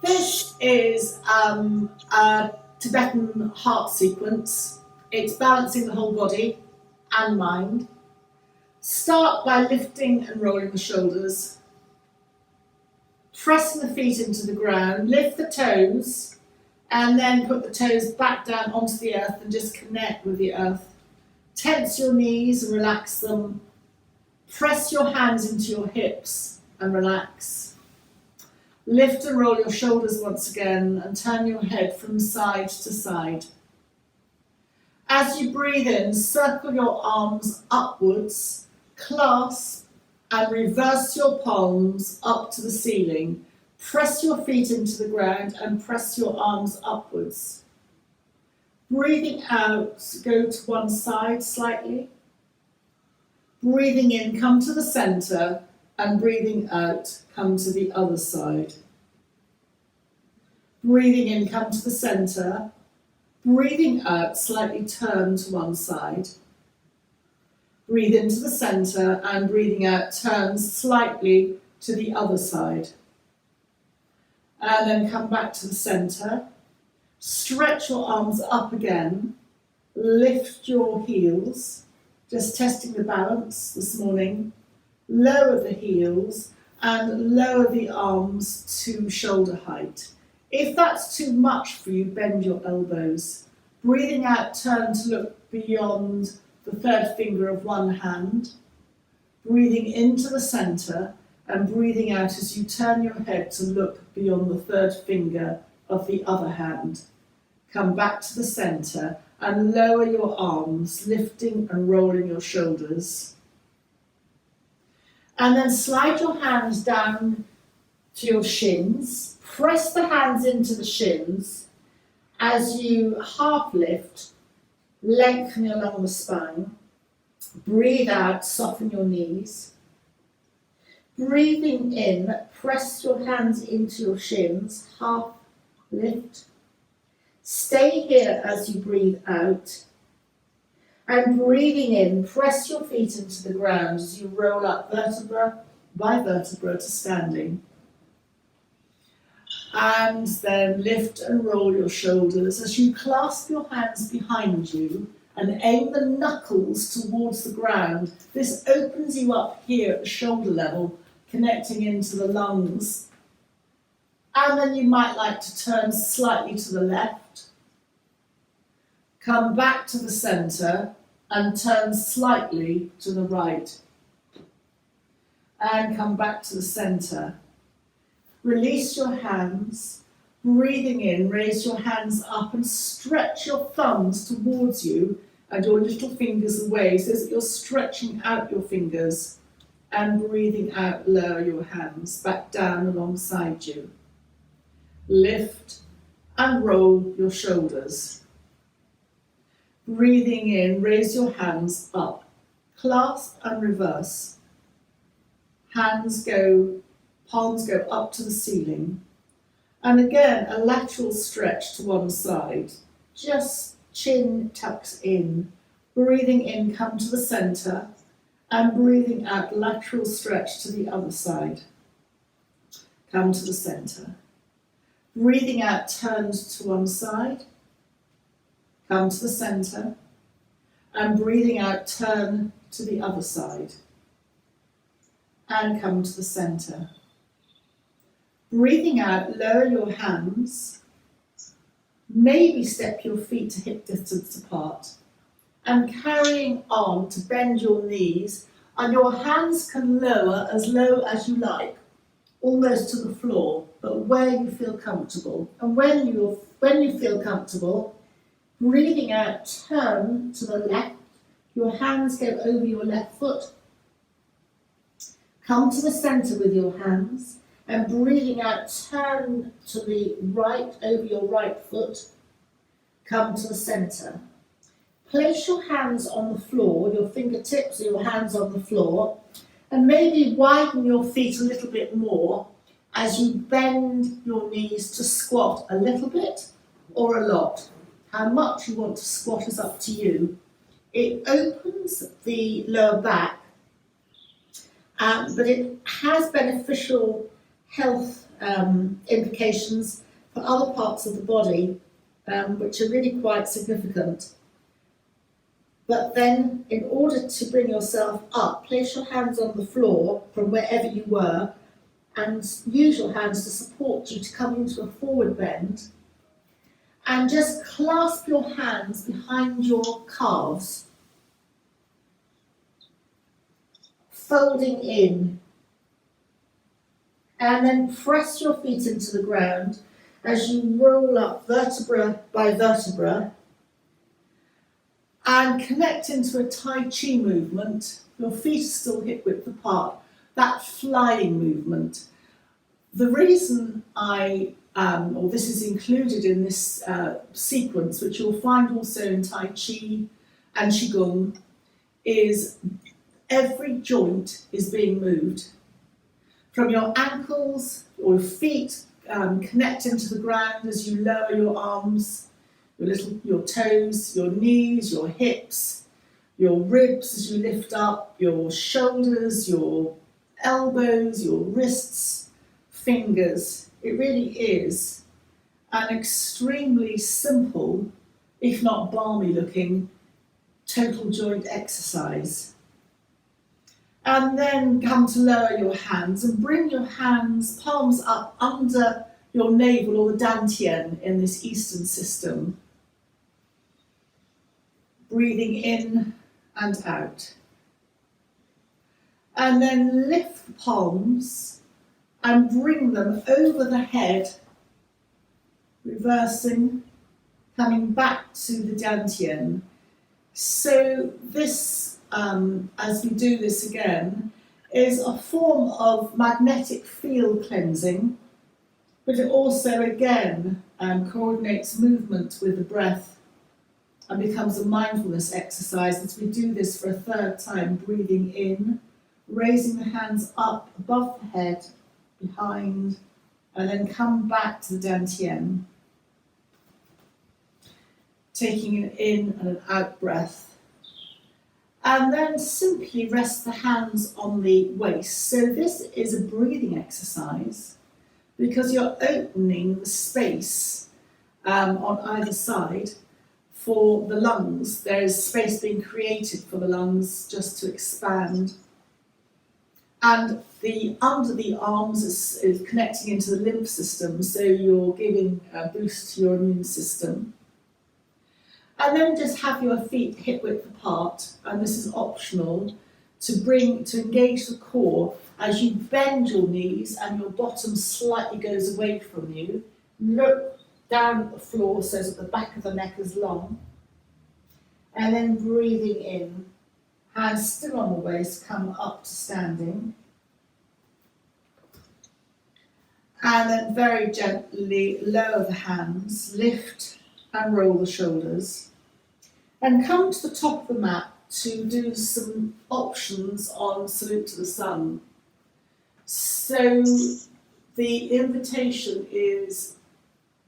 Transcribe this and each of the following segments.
This is a Tibetan heart sequence. It's balancing the whole body and mind. Start by lifting and rolling the shoulders, pressing the feet into the ground, lift the toes, and then put the toes back down onto the earth and just connect with the earth. Tense your knees and relax them. Press your hands into your hips and relax. Lift and roll your shoulders once again and turn your head from side to side. As you breathe in, circle your arms upwards, clasp and reverse your palms up to the ceiling. Press your feet into the ground and press your arms upwards. Breathing out, go to one side slightly. Breathing in, come to the centre, and breathing out, come to the other side. Breathing in, come to the centre. Breathing out, slightly turn to one side. Breathe into the centre and breathing out, turn slightly to the other side. And then come back to the centre. Stretch your arms up again. Lift your heels. Just testing the balance this morning. Lower the heels and lower the arms to shoulder height. If that's too much for you, bend your elbows. Breathing out, turn to look beyond the third finger of one hand. Breathing into the centre and breathing out as you turn your head to look beyond the third finger of the other hand. Come back to the centre and lower your arms, lifting and rolling your shoulders. And then slide your hands down to your shins. Press the hands into the shins as you half lift, lengthen along the spine. Breathe out, soften your knees. Breathing in, press your hands into your shins, half lift. Stay here as you breathe out. And breathing in, press your feet into the ground as you roll up vertebra by vertebra to standing. And then lift and roll your shoulders as you clasp your hands behind you and aim the knuckles towards the ground. This opens you up here at the shoulder level, connecting into the lungs. And then you might like to turn slightly to the left. Come back to the centre and turn slightly to the right. And come back to the centre. Release your hands. Breathing in, raise your hands up and stretch your thumbs towards you and your little fingers away so that you're stretching out your fingers. And breathing out, lower your hands back down alongside you. Lift and roll your shoulders. Breathing in, raise your hands up. Clasp and reverse. Hands go, palms go up to the ceiling. And again, a lateral stretch to one side. Just chin tucks in. Breathing in, come to the centre. And breathing out, lateral stretch to the other side. Come to the centre. Breathing out, turned to one side. Come to the centre. And breathing out, turn to the other side. And come to the centre. Breathing out, lower your hands. Maybe step your feet to hip distance apart. And carrying on to bend your knees, and your hands can lower as low as you like, almost to the floor, but where you feel comfortable. And when you feel comfortable, breathing out, turn to the left. Your hands go over your left foot. Come to the centre with your hands. And breathing out, turn to the right over your right foot. Come to the centre. Place your hands on the floor, your fingertips or your hands on the floor, and maybe widen your feet a little bit more as you bend your knees to squat a little bit or a lot. How much you want to squat is up to you. It opens the lower back, but it has beneficial health implications for other parts of the body, which are really quite significant. But then, in order to bring yourself up, place your hands on the floor from wherever you were and use your hands to support you to come into a forward bend. And just clasp your hands behind your calves, folding in. And then press your feet into the ground as you roll up vertebra by vertebra and connect into a Tai Chi movement. Your feet are still hip width apart, that flying movement. The reason or this is included in this sequence, which you'll find also in Tai Chi and Qigong, is every joint is being moved. From your ankles or feet connecting to the ground as you lower your arms, your toes, your knees, your hips, your ribs as you lift up, your shoulders, your elbows, your wrists, fingers. It really is an extremely simple, if not balmy looking, total joint exercise. And then come to lower your hands and bring your hands, palms up under your navel or the dantian in this Eastern system. Breathing in and out. And then lift the palms and bring them over the head, reversing, coming back to the dantian. So this, as we do this again, is a form of magnetic field cleansing, but it also again coordinates movement with the breath and becomes a mindfulness exercise as we do this for a third time, breathing in, raising the hands up above the head, behind, and then come back to the dantian, taking an in and an out breath. And then simply rest the hands on the waist. So this is a breathing exercise because you're opening the space on either side for the lungs. There is space being created for the lungs just to expand. And the under the arms is connecting into the lymph system, so you're giving a boost to your immune system. And then just have your feet hip width apart, and this is optional, to engage the core as you bend your knees and your bottom slightly goes away from you. Look down at the floor so that the back of the neck is long. And then breathing in, hands still on the waist, come up to standing. And then very gently lower the hands, lift and roll the shoulders. And come to the top of the mat to do some options on Salute to the Sun. So the invitation is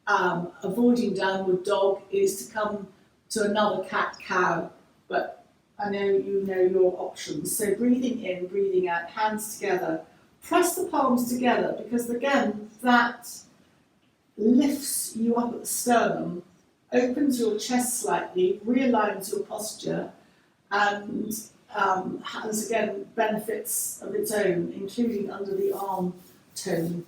avoiding downward dog is to come to another cat-cow, but I know you know your options. So breathing in, breathing out, hands together. Press the palms together because again, that lifts you up at the sternum, opens your chest slightly, realigns your posture, and has again benefits of its own, including under the arm tone.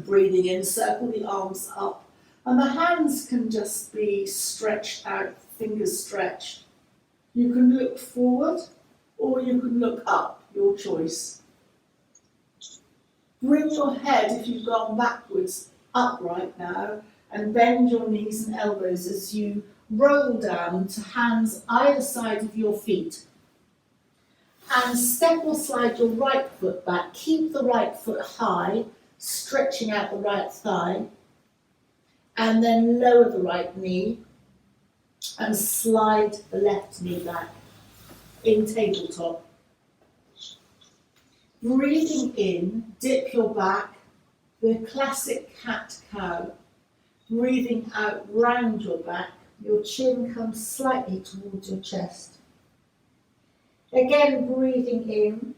Breathing in, circle the arms up, and the hands can just be stretched out, fingers stretched. You can look forward or you can look up, your choice. Bring your head, if you've gone backwards, upright now, and bend your knees and elbows as you roll down to hands either side of your feet. And step or slide your right foot back. Keep the right foot high, stretching out the right thigh. And then lower the right knee and slide the left knee back in tabletop. Breathing in, dip your back, the classic cat-cow. Breathing out, round your back, your chin comes slightly towards your chest. Again, breathing in,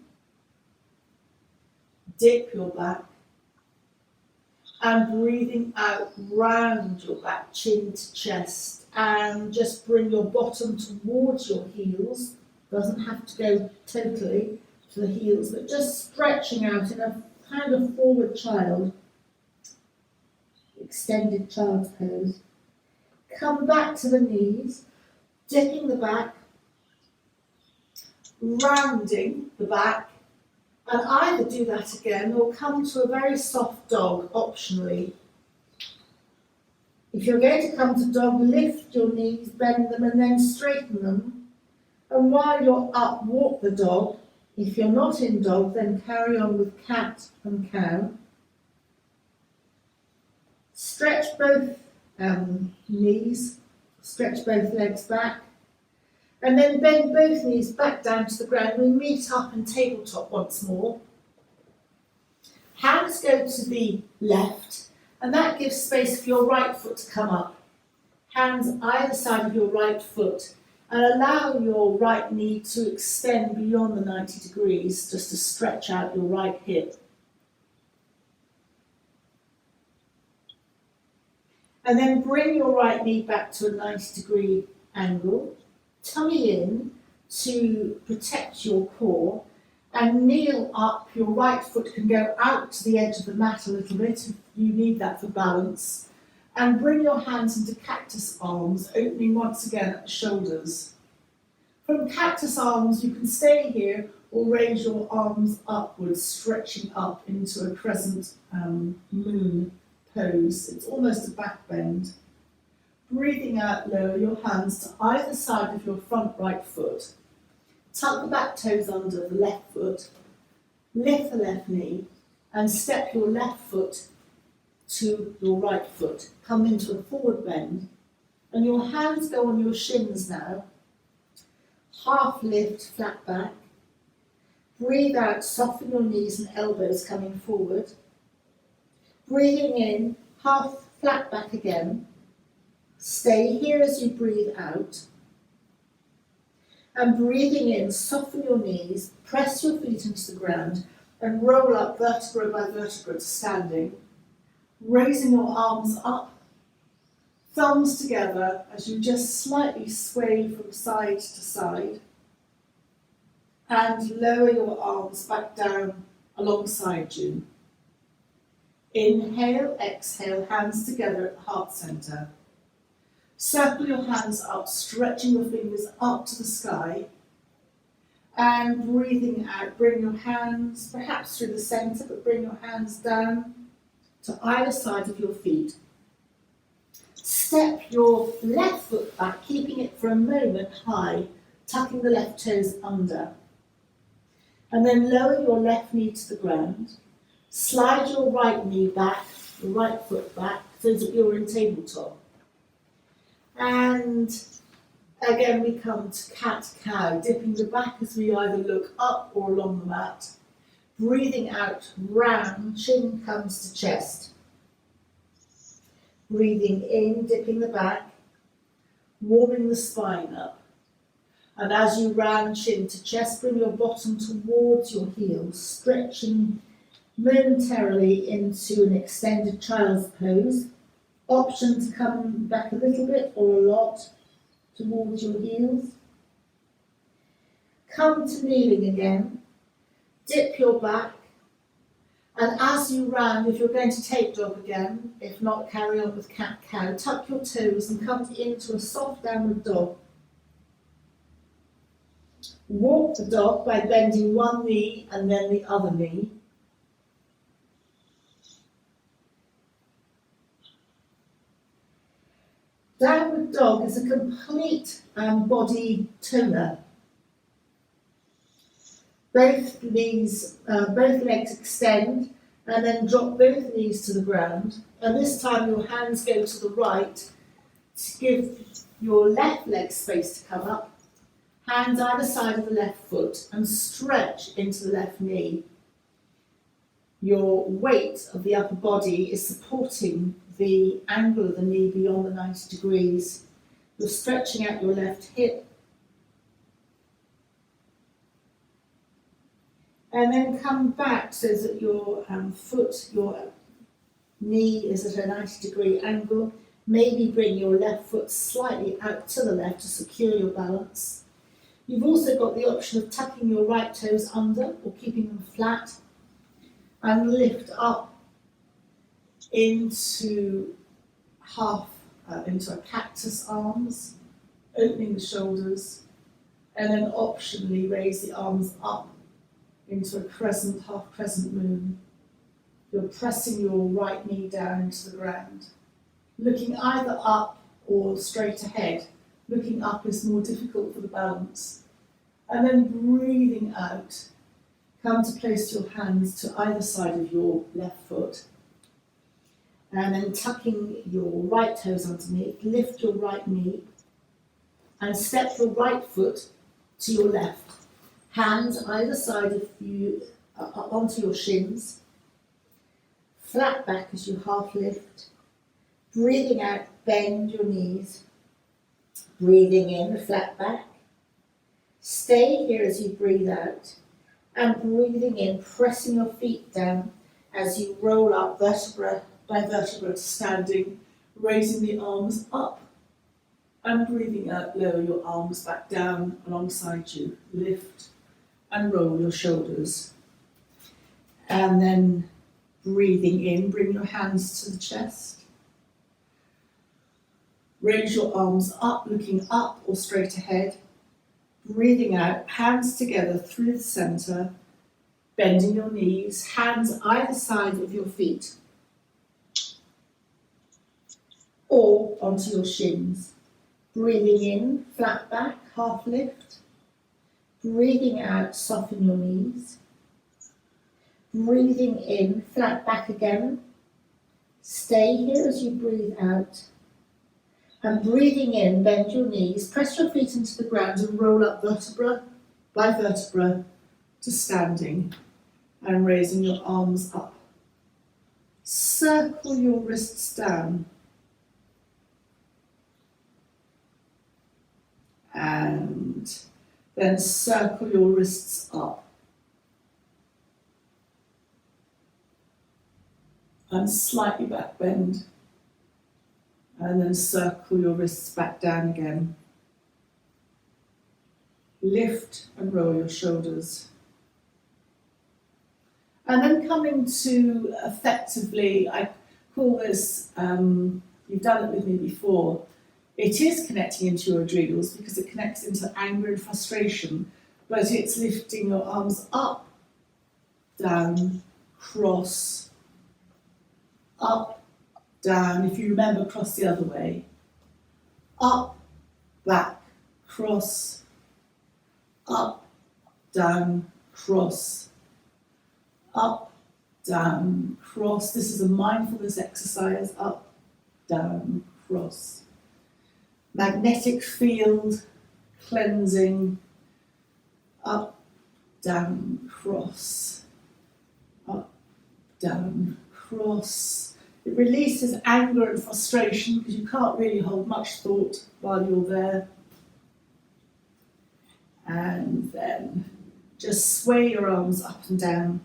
dip your back, And breathing out, round your back, chin to chest, and just bring your bottom towards your heels. Doesn't have to go totally to the heels, but just stretching out in a kind of forward child, extended child's pose. Come back to the knees, dipping the back, rounding the back, and either do that again or come to a very soft dog, optionally. If you're going to come to dog, lift your knees, bend them, and then straighten them. And while you're up, walk the dog. If you're not in dog, then carry on with cat and cow. Stretch both knees, stretch both legs back, and then bend both knees back down to the ground. We meet up and tabletop once more. Hands go to the left, and that gives space for your right foot to come up. Hands either side of your right foot, and allow your right knee to extend beyond the 90 degrees, just to stretch out your right hip. And then bring your right knee back to a 90-degree angle, tummy in to protect your core, and kneel up. Your right foot can go out to the edge of the mat a little bit if you need that for balance. And bring your hands into cactus arms, opening once again at the shoulders. From cactus arms, you can stay here or raise your arms upwards, stretching up into a crescent moon pose. It's almost a back bend. Breathing out, lower your hands to either side of your front right foot. Tuck the back toes under the left foot. Lift the left knee and step your left foot to your right foot. Come into a forward bend, and your hands go on your shins now. Half lift, flat back. Breathe out, soften your knees and elbows coming forward. Breathing in, half flat back again. Stay here as you breathe out. And breathing in, soften your knees, press your feet into the ground, and roll up vertebra by vertebra to standing. Raising your arms up, thumbs together as you just slightly sway from side to side. And lower your arms back down alongside you. Inhale, exhale, hands together at the heart center. Circle your hands up, stretching your fingers up to the sky. And breathing out, bring your hands perhaps through the center, but bring your hands down to either side of your feet. Step your left foot back, keeping it for a moment high, tucking the left toes under. And then lower your left knee to the ground. Slide your right knee back, your right foot back, so that you're in tabletop. And again we come to cat-cow, dipping the back as we either look up or along the mat. Breathing out, round, chin comes to chest. Breathing in, dipping the back, warming the spine up. And as you round chin to chest, bring your bottom towards your heels, stretching momentarily into an extended child's pose. Option to come back a little bit or a lot towards your heels. Come to kneeling again. Dip your back. And as you round, if you're going to take dog again, if not, carry on with cat-cow. Tuck your toes and come into a soft downward dog. Walk the dog by bending one knee and then the other knee. Downward dog is a complete body toner. Both legs extend and then drop both knees to the ground. And this time your hands go to the right to give your left leg space to come up. Hands either side of the left foot and stretch into the left knee. Your weight of the upper body is supporting the angle of the knee beyond the 90 degrees. You're stretching out your left hip. And then come back so that your foot, your Knee is at a 90-degree angle. Maybe bring your left foot slightly out to the left to secure your balance. You've also got the option of tucking your right toes under or keeping them flat and lift up into into a cactus arms, opening the shoulders, and then optionally raise the arms up into a crescent, half crescent moon. You're pressing your right knee down into the ground, looking either up or straight ahead. Looking up is more difficult for the balance. And then breathing out, come to place your hands to either side of your left foot. And then tucking your right toes underneath, lift your right knee and step your right foot to your left. Hands either side of you onto your shins. Flat back as you half lift. Breathing out, bend your knees. Breathing in, flat back. Stay here as you breathe out. And breathing in, pressing your feet down as you roll up vertebra by vertebra to standing, raising the arms up. And breathing out, lower your arms back down alongside you. Lift and roll your shoulders. And then breathing in, bring your hands to the chest. Raise your arms up, looking up or straight ahead. Breathing out, hands together through the center, bending your knees, hands either side of your feet or onto your shins. Breathing in, flat back, half lift. Breathing out, soften your knees. Breathing in, flat back again. Stay here as you breathe out. And breathing in, bend your knees, press your feet into the ground and roll up vertebra by vertebra to standing and raising your arms up. Circle your wrists down. And then circle your wrists up. And slightly back bend. And then circle your wrists back down again. Lift and roll your shoulders. And then coming to effectively, I call this, you've done it with me before, it is connecting into your adrenals because it connects into anger and frustration, but it's lifting your arms up, down, cross, up, down. If you remember, cross the other way. Up, back, cross, up, down, cross, up, down, cross. This is a mindfulness exercise. Up, down, cross. Magnetic field, cleansing, up, down, cross, up, down, cross. It releases anger and frustration because you can't really hold much thought while you're there. And then just sway your arms up and down.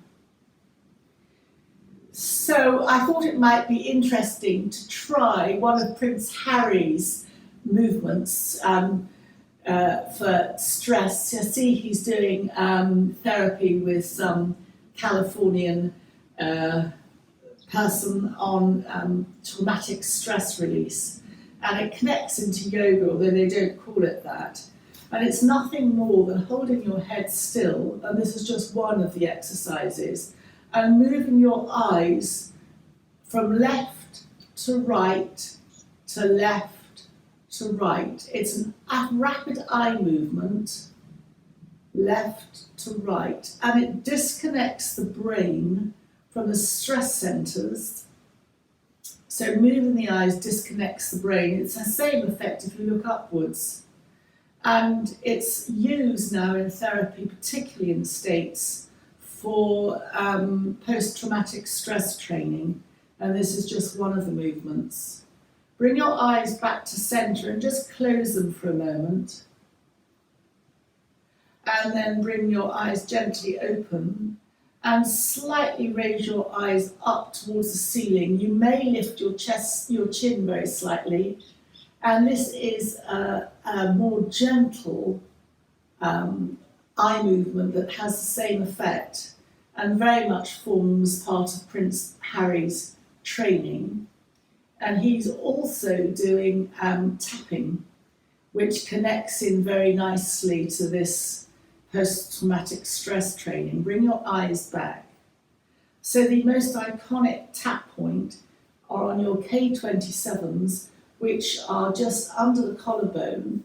So I thought it might be interesting to try one of Prince Harry's movements for stress. I see he's doing therapy with some Californian person on traumatic stress release, and it connects into yoga, although they don't call it that. And it's nothing more than holding your head still, and this is just one of the exercises, and moving your eyes from left to right to left to right. It's a rapid eye movement, left to right, and it disconnects the brain from the stress centers. So moving the eyes disconnects the brain. It's the same effect if you look upwards. And it's used now in therapy, particularly in the States, for post-traumatic stress training. And this is just one of the movements. Bring your eyes back to center and just close them for a moment. And then bring your eyes gently open and slightly raise your eyes up towards the ceiling. You may lift your chin very slightly, and this is a more gentle eye movement that has the same effect and very much forms part of Prince Harry's training. And he's also doing tapping, which connects in very nicely to this post-traumatic stress training. Bring your eyes back. So the most iconic tap point are on your K27s, which are just under the collarbone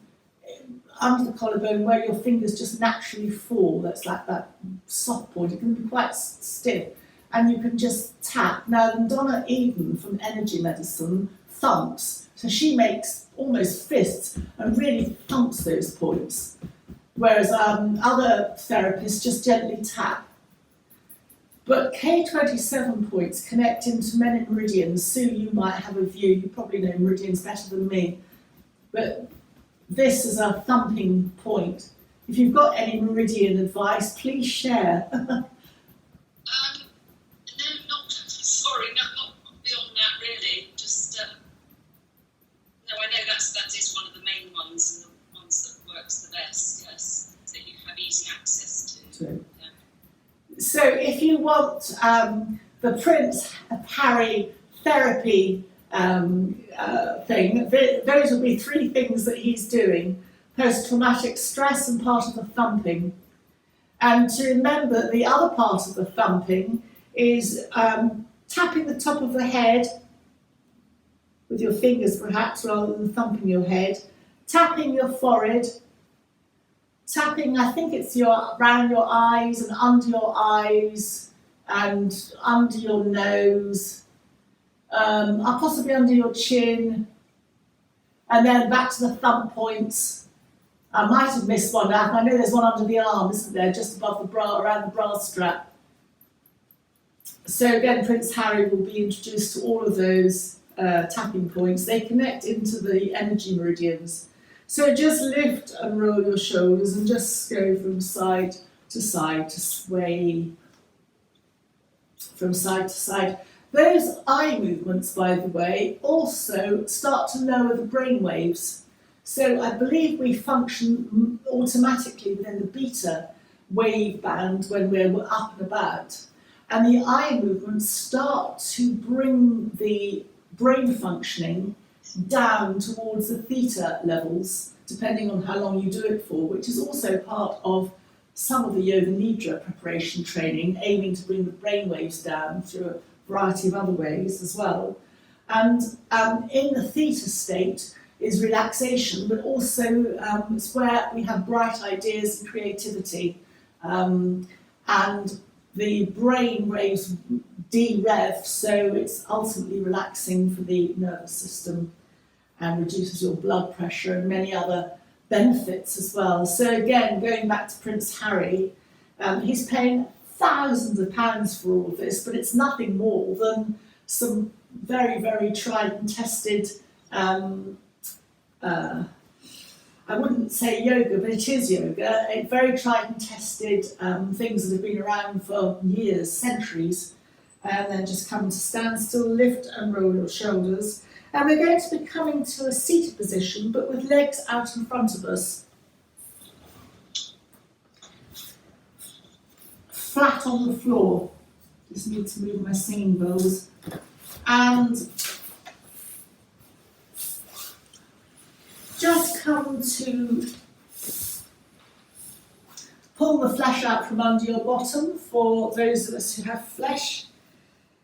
where your fingers just naturally fall. That's like that soft point. It can be quite stiff, and you can just tap. Now, Donna Eden from Energy Medicine thumps, so she makes almost fists and really thumps those points, whereas other therapists just gently tap. But K27 points connect into many meridians. Sue, you might have a view. You probably know meridians better than me, but this is a thumping point. If you've got any meridian advice, please share. No, not sorry, not beyond that really. Just no, I know that is one of the main ones and the ones that works the best. Yes, that you have easy access to. True. Yeah. So, if you want the Prince Harry therapy thing, those will be 3 things that he's doing: post-traumatic stress and part of the thumping. And to remember, the other part of the thumping is tapping the top of the head with your fingers perhaps, rather than thumping your head, tapping your forehead, tapping, I think it's around your eyes and under your eyes and under your nose, possibly under your chin, and then back to the thumb points. I might have missed one out. I know there's one under the arm, isn't there, just above the bra, around the bra strap. So again, Prince Harry will be introduced to all of those tapping points. They connect into the energy meridians. So just lift and roll your shoulders and just go from side to sway from side to side. Those eye movements, by the way, also start to lower the brain waves. So I believe we function automatically within the beta wave band when we're up and about. And the eye movements start to bring the brain functioning down towards the theta levels, depending on how long you do it for, which is also part of some of the Yoga Nidra preparation training, aiming to bring the brain waves down through a variety of other ways as well. And in the theta state is relaxation, but also it's where we have bright ideas and creativity. And the brain waves de-rev, so it's ultimately relaxing for the nervous system and reduces your blood pressure and many other benefits as well. So again, going back to Prince Harry, he's paying thousands of pounds for all of this, but it's nothing more than some very, very tried and tested, I wouldn't say yoga, but it is yoga, very tried and tested things that have been around for years, centuries, and then just come to standstill, lift and roll your shoulders. And we're going to be coming to a seated position, but with legs out in front of us. Flat on the floor. Just need to move my singing bowls. And just come to pull the flesh out from under your bottom for those of us who have flesh.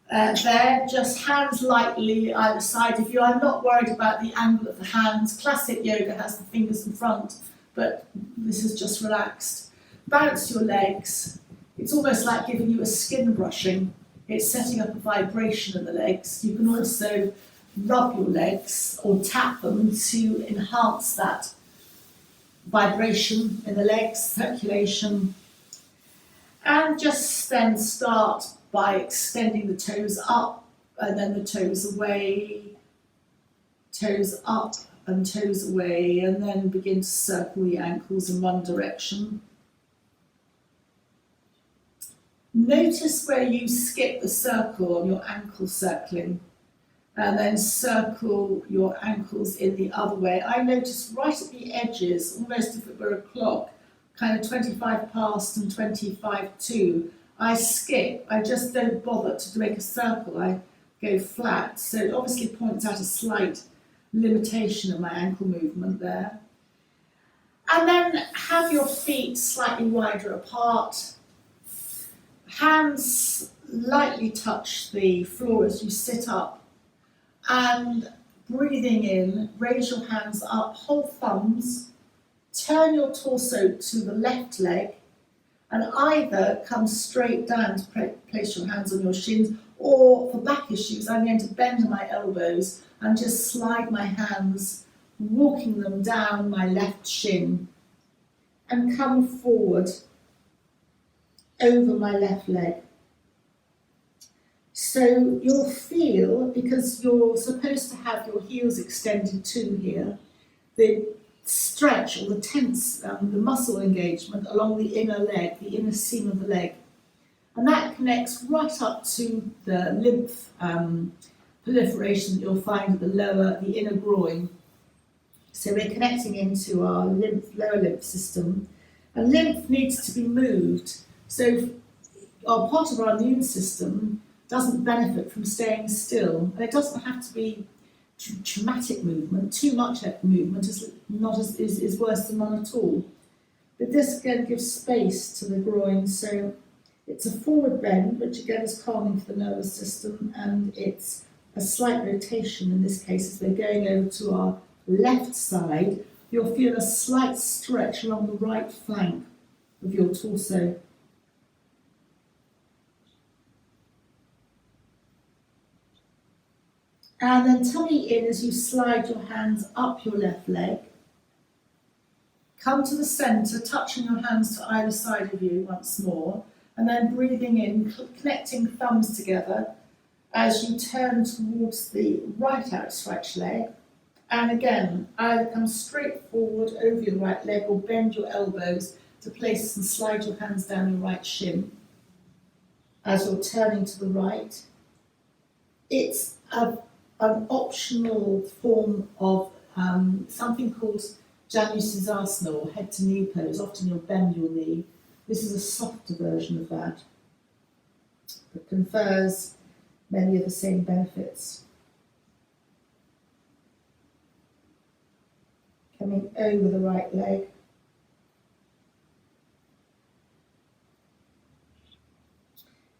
There, just hands lightly either side of you. I'm not worried about the angle of the hands. Classic yoga has the fingers in front, but this is just relaxed. Bounce your legs. It's almost like giving you a skin brushing. It's setting up a vibration in the legs. You can also rub your legs or tap them to enhance that vibration in the legs, circulation. And just then start by extending the toes up and then the toes away, toes up and toes away, and then begin to circle the ankles in one direction. Notice where you skip the circle on your ankle circling, and then circle your ankles in the other way. I notice right at the edges, almost if it were a clock, kind of 25 past and 25 to, I skip. I just don't bother to make a circle. I go flat. So it obviously points out a slight limitation of my ankle movement there. And then have your feet slightly wider apart. Hands lightly touch the floor as you sit up. And breathing in, raise your hands up, hold thumbs, turn your torso to the left leg, and either come straight down to place your hands on your shins, or for back issues, I'm going to bend my elbows and just slide my hands, walking them down my left shin, and come forward over my left leg. So you'll feel, because you're supposed to have your heels extended too here, the stretch or the tense, the muscle engagement along the inner leg, the inner seam of the leg. And that connects right up to the lymph proliferation that you'll find at the inner groin. So we're connecting into our lower lymph system. And lymph needs to be moved. So our part of our immune system doesn't benefit from staying still. And it doesn't have to be traumatic movement. Too much movement is worse than none at all. But this again gives space to the groin. So it's a forward bend, which again is calming for the nervous system, and it's a slight rotation in this case as we're going over to our left side. You'll feel a slight stretch along the right flank of your torso. And then tummy in as you slide your hands up your left leg. Come to the centre, touching your hands to either side of you once more, and then breathing in, connecting thumbs together as you turn towards the right outstretched leg. And again, either come straight forward over your right leg or bend your elbows to place and slide your hands down your right shin as you're turning to the right. It's an optional form of something called Janusasana, or head to knee pose. Often you'll bend your knee. This is a softer version of that, but confers many of the same benefits. Coming over the right leg.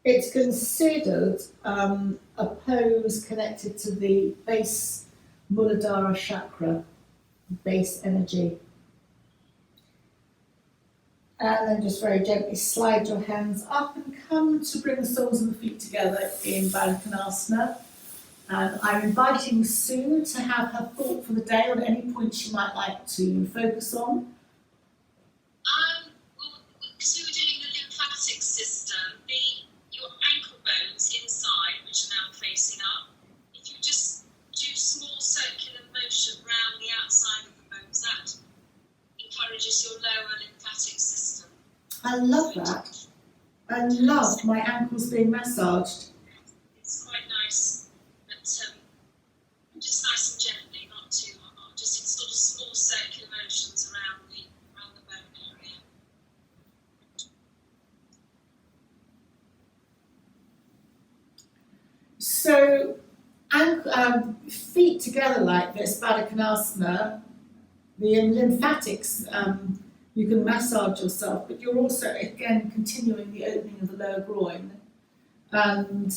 It's considered a pose connected to the base Muladhara chakra, base energy. And then just very gently slide your hands up and come to bring the soles of the feet together in Baddha Konasana. And I'm inviting Sue to have her thought for the day on any points she might like to focus on. So we're doing the lymphatic system, your ankle bones inside, which are now facing up. If you just do small circular motion around the outside of the bones, that encourages your lower lymphatic system. I love that. I love my ankles being massaged. It's quite nice, but just nice and gently, not too hard. Just in sort of small circular motions around the bone area. So, feet together like this, Baddha Konasana, the lymphatics, you can massage yourself, but you're also, again, continuing the opening of the lower groin. And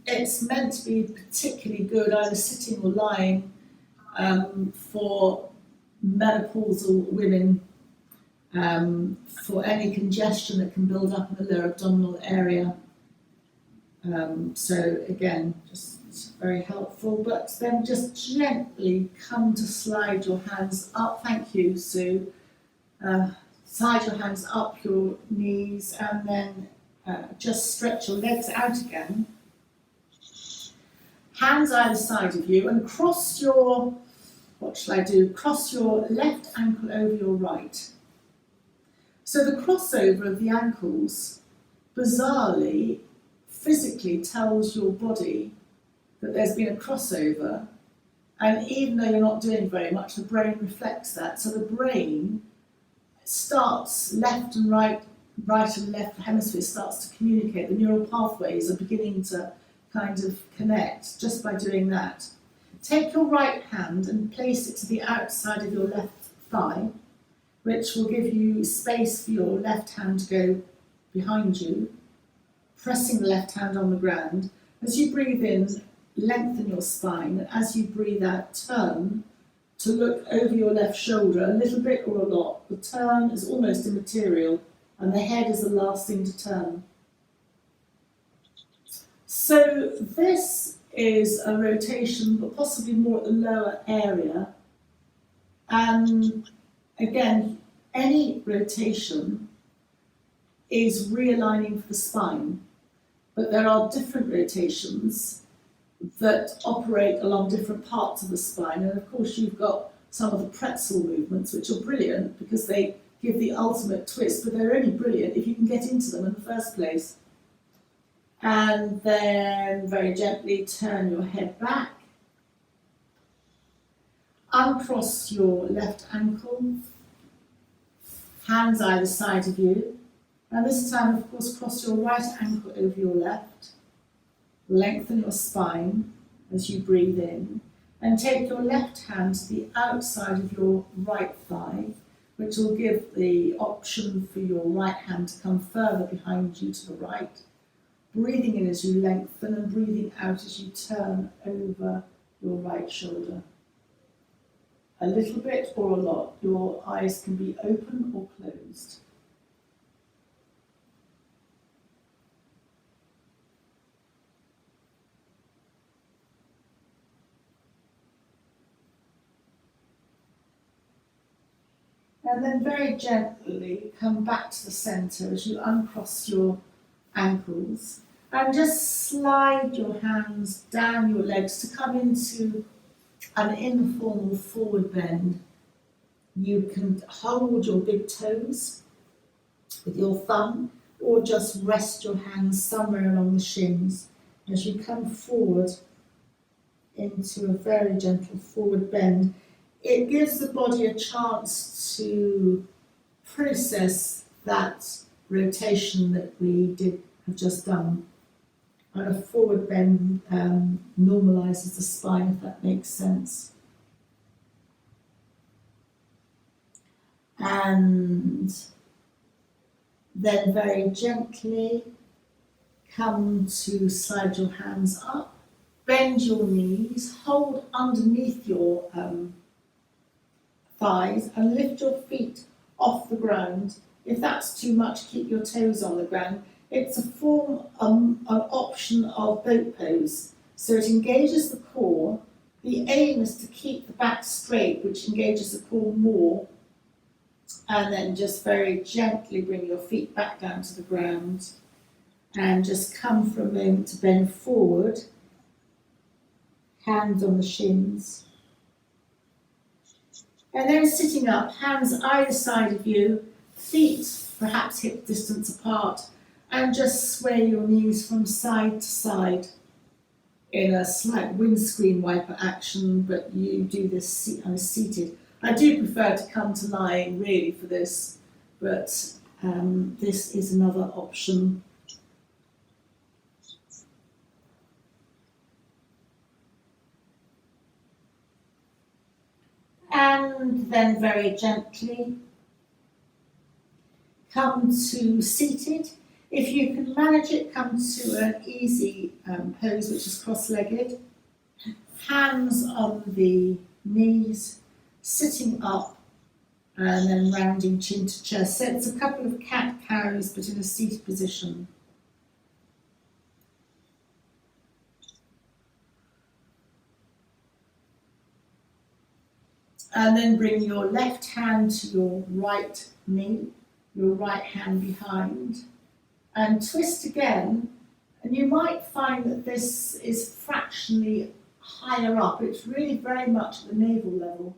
it's meant to be particularly good, either sitting or lying, for menopausal women, for any congestion that can build up in the lower abdominal area. So again, just very helpful, but then just gently come to slide your hands up. Thank you, Sue. Slide your hands up your knees and then just stretch your legs out again. Hands either side of you and cross your, cross your left ankle over your right. So the crossover of the ankles bizarrely, physically tells your body that there's been a crossover, and even though you're not doing very much, the brain reflects that. So the brain starts left and right and left hemisphere starts to communicate. The neural pathways are beginning to kind of connect just by doing that. Take your right hand and place it to the outside of your left thigh, which will give you space for your left hand to go behind you, pressing the left hand on the ground. As you breathe in, lengthen your spine, and as you breathe out, turn to look over your left shoulder, a little bit or a lot. The turn is almost immaterial, and the head is the last thing to turn. So this is a rotation, but possibly more at the lower area. And again, any rotation is realigning for the spine, but there are different rotations that operate along different parts of the spine. And of course, you've got some of the pretzel movements, which are brilliant because they give the ultimate twist, but they're only brilliant if you can get into them in the first place. And then very gently turn your head back. Uncross your left ankle, hands either side of you. And this time, of course, cross your right ankle over your left. Lengthen your spine as you breathe in. And take your left hand to the outside of your right thigh, which will give the option for your right hand to come further behind you to the right. Breathing in as you lengthen and breathing out as you turn over your right shoulder. A little bit or a lot. Your eyes can be open or closed. And then very gently come back to the centre as you uncross your ankles and just slide your hands down your legs to come into an informal forward bend. You can hold your big toes with your thumb or just rest your hands somewhere along the shins as you come forward into a very gentle forward bend. It gives the body a chance to process that rotation that we have just done. And a forward bend normalises the spine, if that makes sense. And then very gently come to slide your hands up, bend your knees, hold underneath your thighs and lift your feet off the ground. If that's too much, keep your toes on the ground. It's a form, an option of boat pose. So it engages the core. The aim is to keep the back straight, which engages the core more. And then just very gently bring your feet back down to the ground. And just come for a moment to bend forward. Hands on the shins. And then sitting up, hands either side of you, feet perhaps hip distance apart, and just sway your knees from side to side in a slight windscreen wiper action, but you do this seated. I do prefer to come to lying really for this, but this is another option. And then very gently come to seated. If you can manage it, come to an easy pose, which is cross-legged. Hands on the knees, sitting up, and then rounding chin to chest. So it's a couple of cat-cows, but in a seated position. And then bring your left hand to your right knee, your right hand behind, and twist again. And you might find that this is fractionally higher up. It's really very much at the navel level.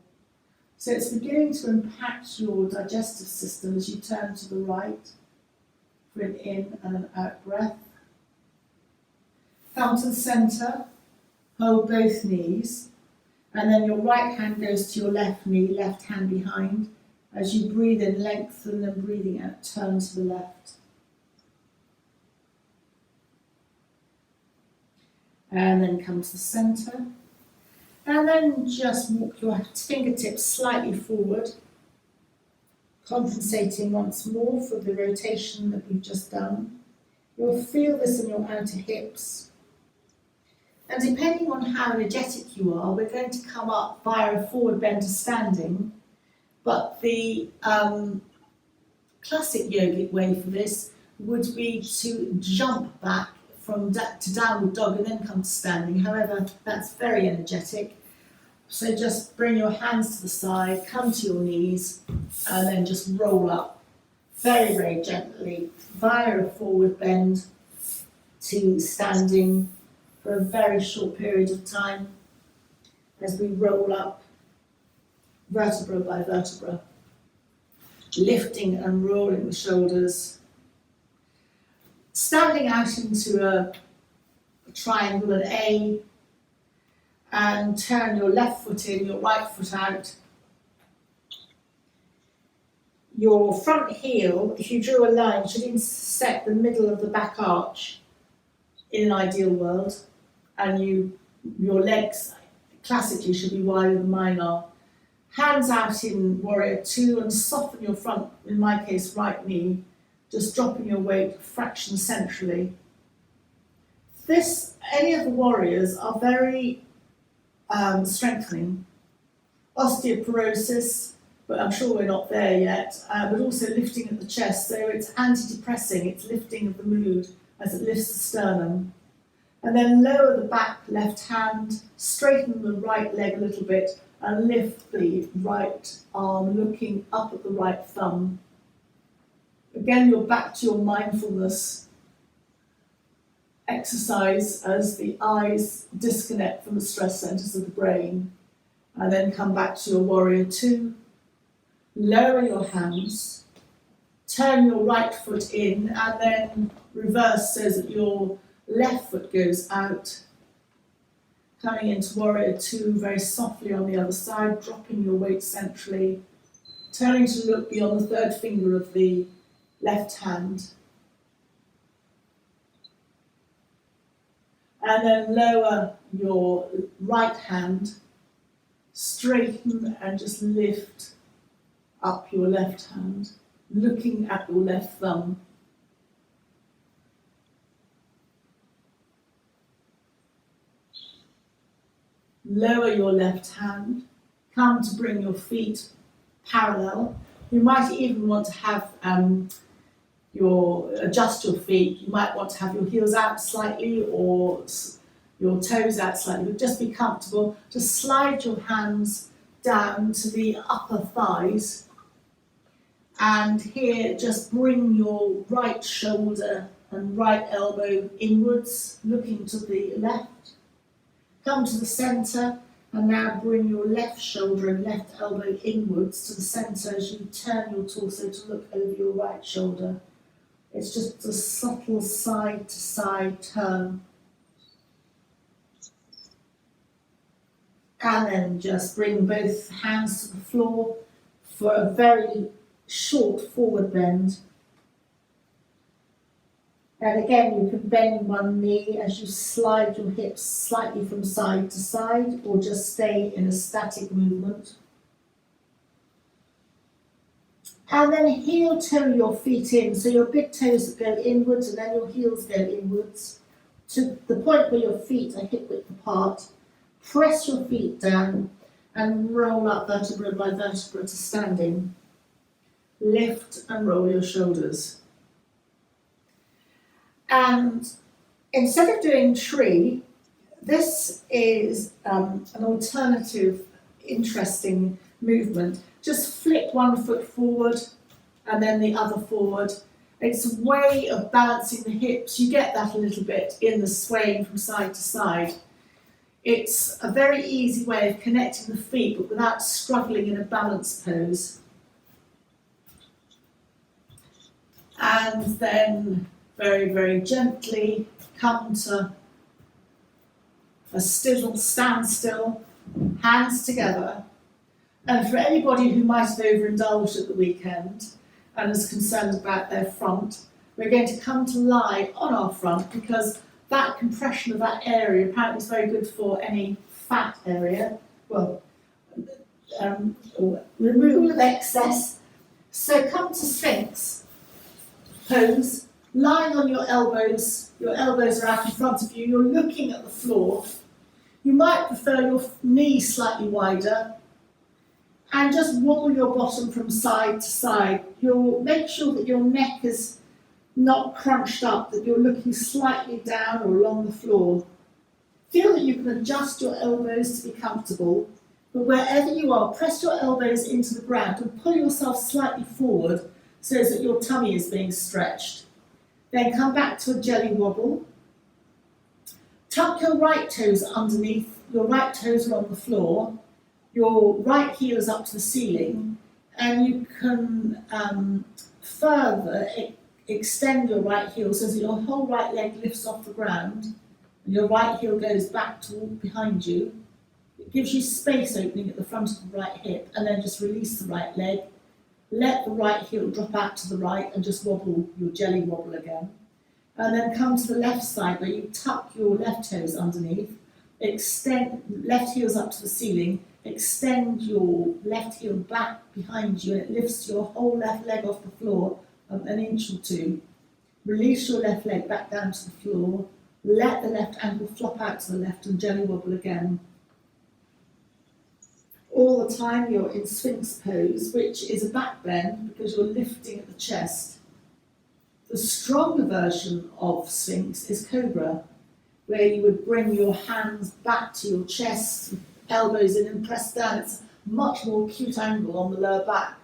So it's beginning to impact your digestive system as you turn to the right Breathe in and an out breath. Come to the centre, hold both knees, and then your right hand goes to your left knee, left hand behind. As you breathe in, lengthen, and breathing out, turn to the left. And then come to the centre. And then just walk your fingertips slightly forward, compensating once more for the rotation that we've just done. You'll feel this in your outer hips. And depending on how energetic you are, we're going to come up via a forward bend to standing. But the classic yogic way for this would be to jump back to downward dog and then come to standing. However, that's very energetic. So just bring your hands to the side, come to your knees, and then just roll up very, very gently via a forward bend to standing for a very short period of time as we roll up vertebra by vertebra, lifting and rolling the shoulders, standing out into a triangle, an A, and turn your left foot in, your right foot out. Your front heel, if you drew a line, should intersect the middle of the back arch in an ideal world, and your legs classically should be wider than mine are. Hands out in Warrior Two and soften your front, in my case, right knee, just dropping your weight a fraction centrally. Any of the warriors are very strengthening. Osteoporosis, but I'm sure we're not there yet, but also lifting at the chest, so it's antidepressing, it's lifting of the mood as it lifts the sternum. And then lower the back left hand, straighten the right leg a little bit, and lift the right arm, looking up at the right thumb. Again, you're back to your mindfulness exercise as the eyes disconnect from the stress centers of the brain, and then come back to your Warrior Two. Lower your hands, turn your right foot in, and then reverse so that your left foot goes out. Coming into Warrior Two very softly on the other side, dropping your weight centrally, turning to look beyond the third finger of the left hand. And then lower your right hand, straighten and just lift up your left hand, looking at your left thumb. Lower your left hand, come to bring your feet parallel. You might even want to have adjust your feet. You might want to have your heels out slightly or your toes out slightly, but just be comfortable. Just slide your hands down to the upper thighs, and here just bring your right shoulder and right elbow inwards, looking to the left. Come to the centre, and now bring your left shoulder and left elbow inwards to the centre as you turn your torso to look over your right shoulder. It's just a subtle side to side turn. And then just bring both hands to the floor for a very short forward bend. And again, you can bend one knee as you slide your hips slightly from side to side, or just stay in a static movement. And then heel toe your feet in, so your big toes go inwards and then your heels go inwards to the point where your feet are hip width apart. Press your feet down and roll up vertebra by vertebra to standing. Lift and roll your shoulders. And instead of doing tree, this is an alternative, interesting movement. Just flick one foot forward and then the other forward. It's a way of balancing the hips. You get that a little bit in the swaying from side to side. It's a very easy way of connecting the feet, but without struggling in a balanced pose. And then very, very gently come to a standstill, hands together. And for anybody who might have overindulged at the weekend and is concerned about their front, we're going to come to lie on our front, because that compression of that area apparently is very good for any fat area. Well, or removal of excess. So come to Sphinx pose, lying on your elbows are out in front of you, you're looking at the floor. You might prefer your knees slightly wider, and just wobble your bottom from side to side. You'll make sure that your neck is not crunched up, that you're looking slightly down or along the floor. Feel that you can adjust your elbows to be comfortable, but wherever you are, press your elbows into the ground and pull yourself slightly forward so that your tummy is being stretched. Then come back to a jelly wobble. Tuck your right toes underneath, your right toes are on the floor, your right heel is up to the ceiling, and you can further extend your right heel so that your whole right leg lifts off the ground and your right heel goes back to behind you. It gives you space opening at the front of the right hip, and then just release the right leg. Let the right heel drop out to the right and just wobble your jelly wobble again. And then come to the left side where you tuck your left toes underneath, extend left heels up to the ceiling, extend your left heel back behind you, and it lifts your whole left leg off the floor an inch or two. Release your left leg back down to the floor, let the left ankle flop out to the left and jelly wobble again. All the time you're in Sphinx pose, which is a back bend because you're lifting at the chest. The stronger version of Sphinx is Cobra, where you would bring your hands back to your chest, elbows in and press down. It's a much more acute angle on the lower back.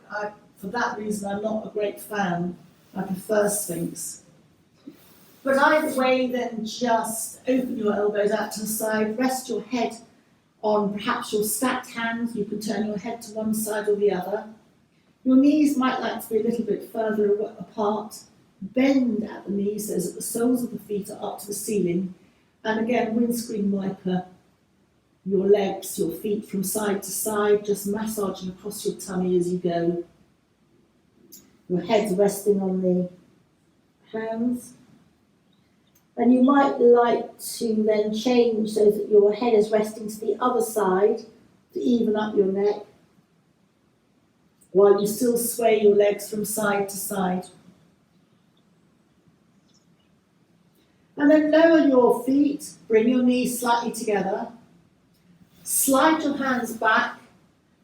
For that reason, I'm not a great fan. I prefer Sphinx. But either way, then just open your elbows out to the side, rest your head on perhaps your stacked hands. You can turn your head to one side or the other. Your knees might like to be a little bit further apart. Bend at the knees so that the soles of the feet are up to the ceiling. And again, windscreen wiper your legs, your feet from side to side, just massaging across your tummy as you go. Your head's resting on the hands. And you might like to then change so that your head is resting to the other side to even up your neck, while you still sway your legs from side to side. And then lower your feet, bring your knees slightly together, slide your hands back.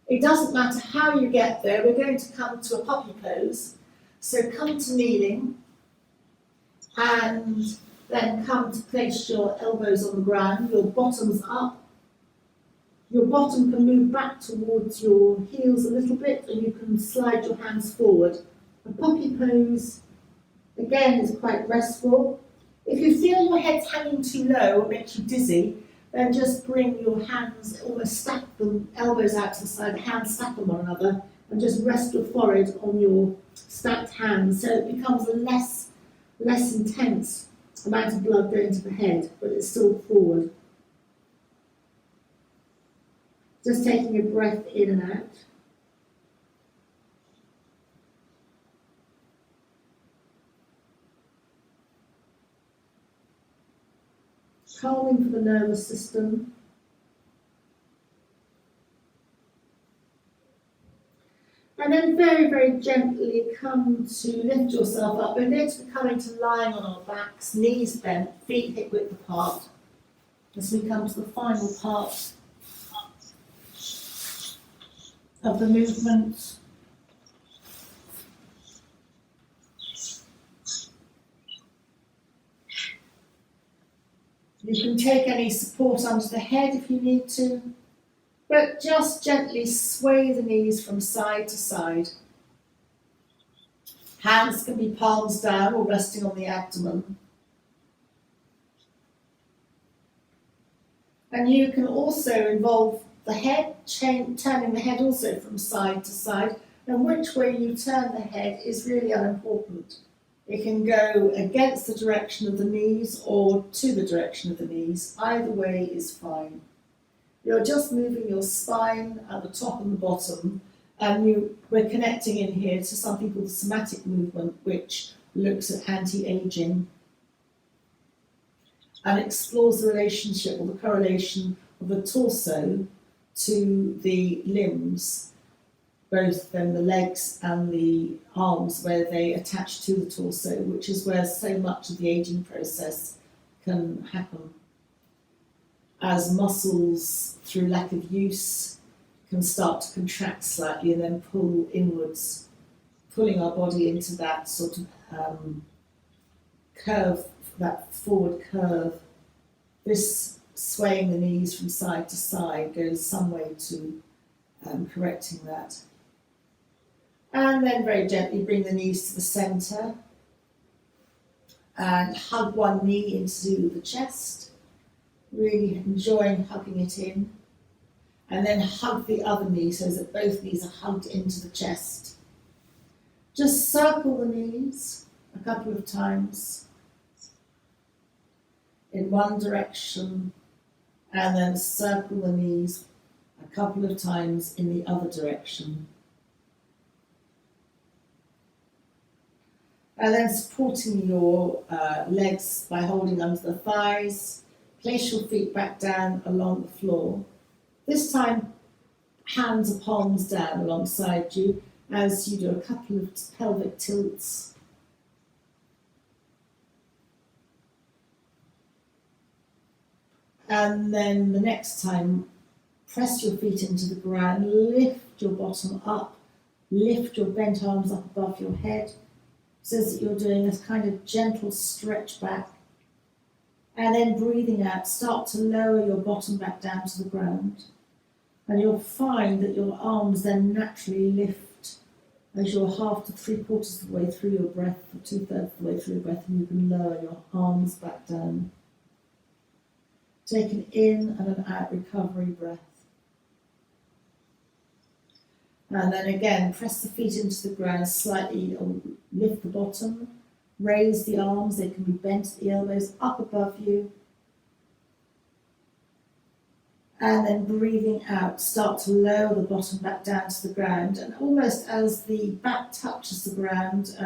It doesn't matter how you get there, we're going to come to a puppy pose. So come to kneeling, and then come to place your elbows on the ground, your bottom's up. Your bottom can move back towards your heels a little bit, and you can slide your hands forward. A puppy pose, again, is quite restful. If you feel your head's hanging too low or makes you dizzy, then just bring your hands, almost stack them, elbows out to the side, hands stack on one another, and just rest your forehead on your stacked hands, so it becomes a less intense amount of blood going to the head, but it's still forward. Just taking a breath in and out. Calming for the nervous system. And then very, very gently come to lift yourself up. We're going to be coming to lying on our backs, knees bent, feet hip width apart, as we come to the final part of the movement. You can take any support under the head if you need to, but just gently sway the knees from side to side. Hands can be palms down or resting on the abdomen. And you can also involve the head, turning the head also from side to side, and which way you turn the head is really unimportant. It can go against the direction of the knees or to the direction of the knees. Either way is fine. You're just moving your spine at the top and the bottom, and we're connecting in here to something called the somatic movement, which looks at anti-aging and explores the relationship or the correlation of the torso to the limbs, both then the legs and the arms, where they attach to the torso, which is where so much of the aging process can happen. As muscles, through lack of use, can start to contract slightly and then pull inwards, pulling our body into that sort of curve, that forward curve. This swaying the knees from side to side goes some way to correcting that. And then very gently bring the knees to the centre and hug one knee into the chest, really enjoying hugging it in. And then hug the other knee so that both knees are hugged into the chest. Just circle the knees a couple of times in one direction, and then circle the knees a couple of times in the other direction. And then supporting your legs by holding under the thighs, place your feet back down along the floor. This time, hands or palms down alongside you as you do a couple of pelvic tilts. And then the next time, press your feet into the ground, lift your bottom up, lift your bent arms up above your head, so that you're doing this kind of gentle stretch back. And then breathing out, start to lower your bottom back down to the ground. And you'll find that your arms then naturally lift as you're half to 3/4 of the way through your breath, or 2/3 of the way through your breath, and you can lower your arms back down. Take an in and an out recovery breath. And then again, press the feet into the ground slightly, or lift the bottom, raise the arms, they can be bent at the elbows, up above you. And then breathing out, start to lower the bottom back down to the ground, and almost as the back touches the ground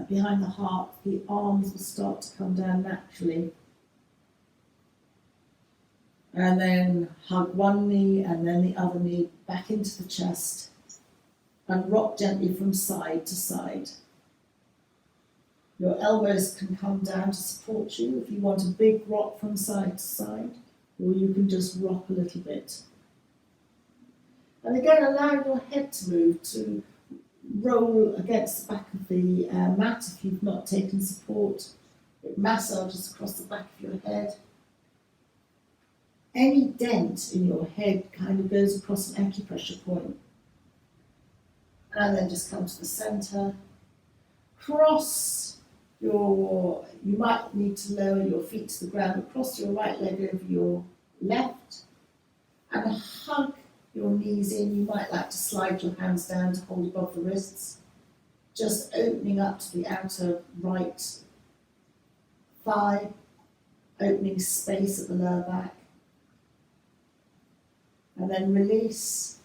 behind the heart, the arms will start to come down naturally. And then hug one knee and then the other knee back into the chest, and rock gently from side to side. Your elbows can come down to support you if you want a big rock from side to side, or you can just rock a little bit. And again, allow your head to move, to roll against the back of the mat if you've not taken support. It massages across the back of your head. Any dent in your head kind of goes across an acupressure point. And then just come to the centre. You might need to lower your feet to the ground, but cross your right leg over your left and hug your knees in. You might like to slide your hands down to hold above the wrists, just opening up to the outer right thigh, opening space at the lower back. And then release,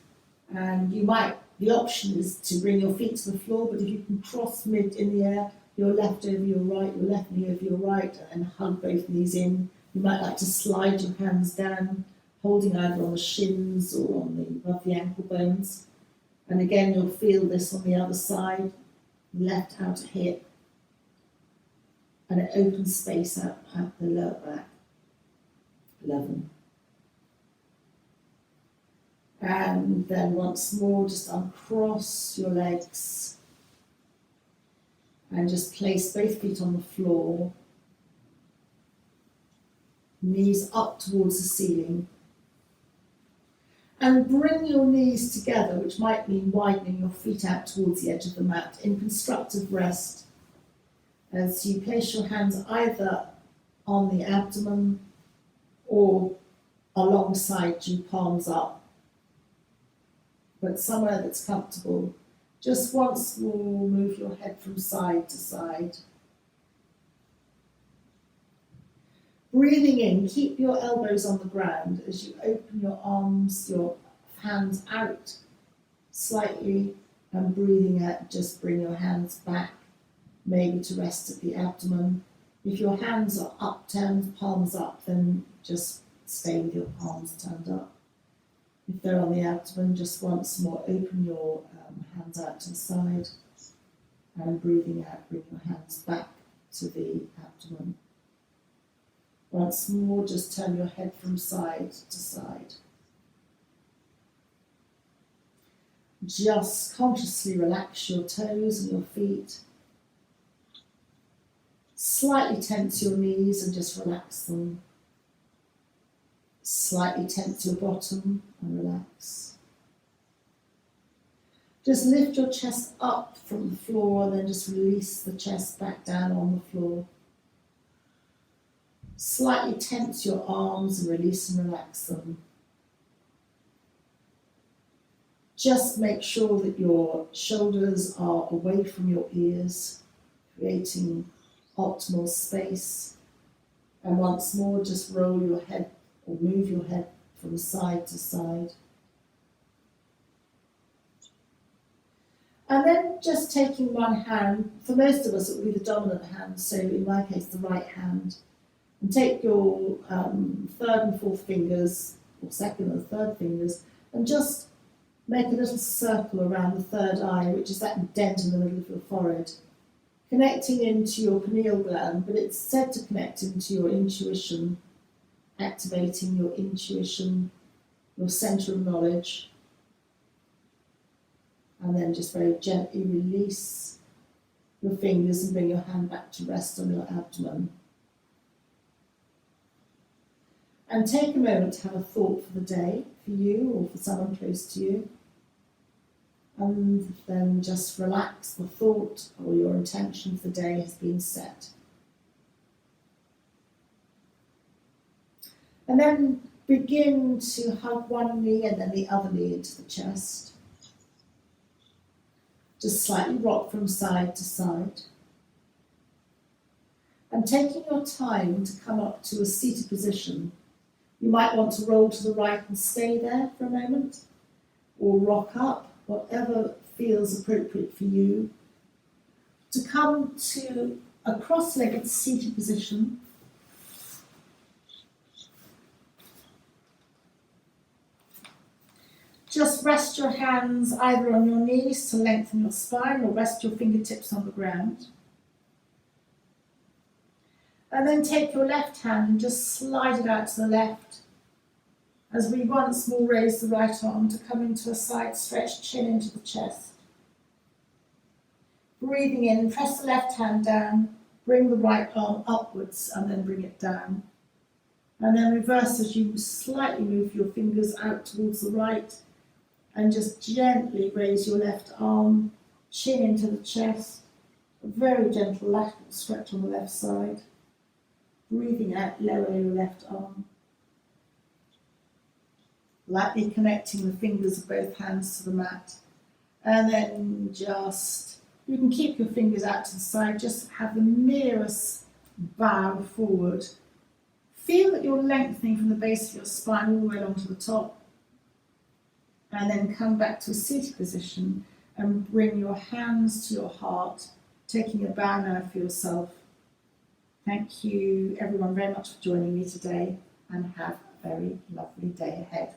and the option is to bring your feet to the floor, but if you can cross mid in the air, your left over your right, your left knee over your right, and hug both knees in. You might like to slide your hands down, holding either on the shins or above the ankle bones. And again, you'll feel this on the other side, left outer hip, and it opens space out at the lower back. 11. And then once more, just uncross your legs and just place both feet on the floor, knees up towards the ceiling. And bring your knees together, which might mean widening your feet out towards the edge of the mat in constructive rest, as you place your hands either on the abdomen or alongside you, palms up, but somewhere that's comfortable. Just once more, move your head from side to side. Breathing in, keep your elbows on the ground as you open your arms, your hands out slightly, and breathing out, just bring your hands back, maybe to rest at the abdomen. If your hands are upturned, palms up, then just stay with your palms turned up. If they're on the abdomen, just once more open your hands out to the side, and breathing out, bring your hands back to the abdomen. Once more, just turn your head from side to side. Just consciously relax your toes and your feet. Slightly tense your knees and just relax them. Slightly tense your bottom and relax. Just lift your chest up from the floor and then just release the chest back down on the floor. Slightly tense your arms and release and relax them. Just make sure that your shoulders are away from your ears, creating optimal space. And once more, just roll your head or move your head from side to side. And then just taking one hand, for most of us it will be the dominant hand, so in my case the right hand, and take your third and fourth fingers, or second and third fingers, and just make a little circle around the third eye, which is that dent in the middle of your forehead, connecting into your pineal gland, but it's said to connect into your intuition, activating your intuition, your centre of knowledge. And then just very gently release your fingers and bring your hand back to rest on your abdomen. And take a moment to have a thought for the day, for you or for someone close to you. And then just relax. The thought or your intention for the day has been set. And then begin to hug one knee and then the other knee into the chest. Just slightly rock from side to side. And taking your time to come up to a seated position. You might want to roll to the right and stay there for a moment, or rock up, whatever feels appropriate for you, to come to a cross-legged seated position. Just rest your hands either on your knees to lengthen your spine, or rest your fingertips on the ground. And then take your left hand and just slide it out to the left as we once more raise the right arm to come into a side stretch, chin into the chest. Breathing in, press the left hand down, bring the right arm upwards and then bring it down. And then reverse as you slightly move your fingers out towards the right and just gently raise your left arm, chin into the chest, a very gentle lateral stretch on the left side. Breathing out, lower your left arm. Lightly connecting the fingers of both hands to the mat. And then just, you can keep your fingers out to the side, just have the merest bow forward. Feel that you're lengthening from the base of your spine all the way along to the top. And then come back to a seated position and bring your hands to your heart, taking a bow now for yourself. Thank you everyone very much for joining me today, and have a very lovely day ahead.